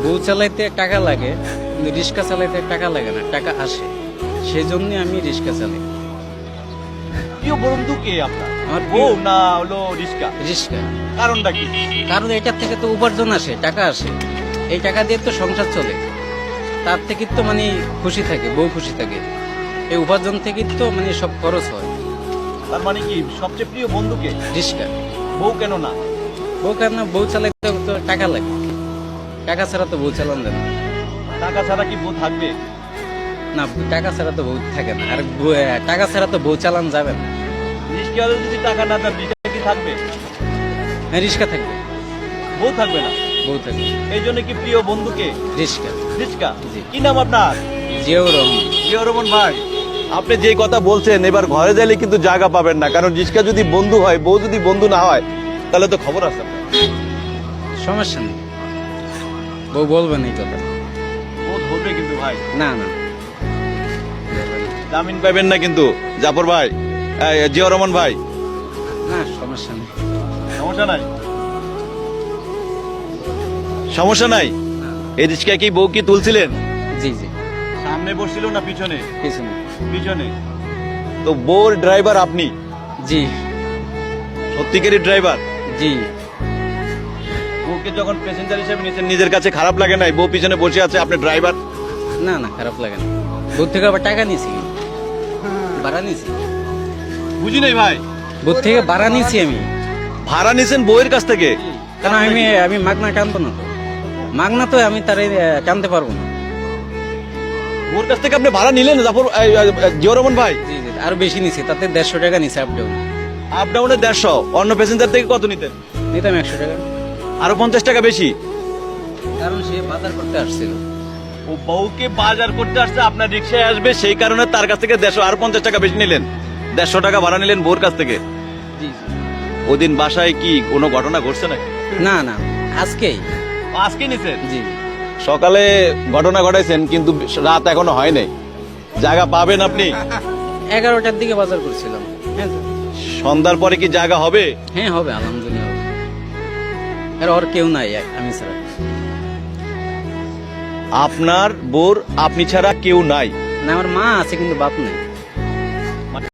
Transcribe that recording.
বউ চালাইতে টাকা লাগে, কিন্তু রিক্সা চালাইতে টাকা লাগে না, টাকা আসে। সেই জন্য আমি রিক্সা চালাই। প্রিয় বন্ধু কে আপনার? আমার বউ না হলো রিস্কা? রিক্সা। কারণটা কি? কারণ এটার থেকে তো উপার্জন আসে, টাকা আসে। এই টাকা দিয়ে তো সংসার চলে। তার থেকে তো মানে খুশি থাকে, বউ খুশি থাকে। এই উপার্জন থেকে তো মানে সব খরচ হয়। তার মানে কি সবচেয়ে প্রিয় বন্ধুকে? রিক্সা। বউ কেন না? বউ কেন? বউ চালাইতে তো টাকা লাগে, টাকা ছাড়া তো বউ চালান যায় না। টাকা ছাড়া কি বউ থাকবে? না, টাকা ছাড়া তো বউ থাকে না। আর টাকা ছাড়া তো বউ চালান যাবে না। রিস্কা যদি টাকা না দেন রিস্কা কি থাকবে? হ্যাঁ, রিক্সা থাকবে, বউ থাকবে না। বউ থাকবে। এই জন্য কি প্রিয় বন্ধুকে? রিক্সা। রিস্কা। জি। কি নাম আপনার? জিয়াউর রহমান। জিয়াউর রহমান ভাই, আপনি যে কথা বলছেন এবার ঘরে যাইলে কিন্তু জায়গা পাবেন না, কারণ রিস্কা যদি বন্ধু হয়, বউ যদি বন্ধু না হয়, তাহলে তো খবর আছে। সমস্যা নেই, বউ বলবেন এই কথা। বউ ধরবে কিন্তু ভাই, না না, জামিন পাবেন না কিন্তু। জাফর ভাই, জিয়াউর রহমান ভাই, না সমস্যা নেই। সমস্যা নাই, সমস্যা নাই। এই রিস্কা কি বউ কি তুলছিলেন? জি জি, সামনে বসছিল না পিছনে? কিছু নেই। পিছনে। তো বউর ড্রাইভার আপনি? জি সত্যিকারই ড্রাইভার? জি। বউকে যখন প্যাসেঞ্জার হিসেবে নিয়েছেন, নিজের কাছে খারাপ লাগে নাই? বউ পিছনে বসে আছে, আপনি ড্রাইভার। না না, খারাপ লাগে না। বউ থেকে আবার টাকা নিয়েছি, ভাড়া নিয়েছি। বুঝি নাই ভাই। বউ থেকে ভাড়া নিয়েছি আমি। ভাড়া নিয়েছেন বউয়ের কাছ থেকে? কারণ আমি মাগনা টানবো না তো, মাগনা তো আমি তার টানতে পারবো না। বউর কাছ থেকে আপনি ভাড়া নিলেন জাফর, জিয়াউর রহমান ভাই? জি জি, আরো বেশি নিছি, তাতে 150 টাকা নিছে আপ ডাউন। আপ ডাউনে 150, অন্য প্যাসেঞ্জার থেকে কত নিতেন? নিতাম 100 টাকা। আরো 50 টাকা বেশি? কারণ সে বাজার করতে আসছিল। ও বউকে বাজার করতে আসছে, আপনার রিক্সায় আসবে, সেই কারণে তার কাছ থেকে 150, আর 50 টাকা বেশি নিলেন। 150 টাকা ভাড়া নিলেন বউর কাছ থেকে। জি জি। ওদিন বাসায় কি কোনো ঘটনা ঘটছে নাকি? না না, আজকেই। আজকে নিছেন? জি। সকালে ঘটনা ঘটাইছেন, কিন্তু রাত এখনো হয় নাই। জায়গা পাবেন আপনি? 11টার দিকে বাজার করছিলাম। হ্যাঁ সন্ধ্যার পরে কি জায়গা হবে? হ্যাঁ, হবে আলহামদুলিল্লাহ হবে। আর ওর কেউ নাই, আমি ছাড়া। আপনার বোর আপনি ছাড়া কেউ নাই? না, আমার মা আছে কিন্তু বাপ নেই।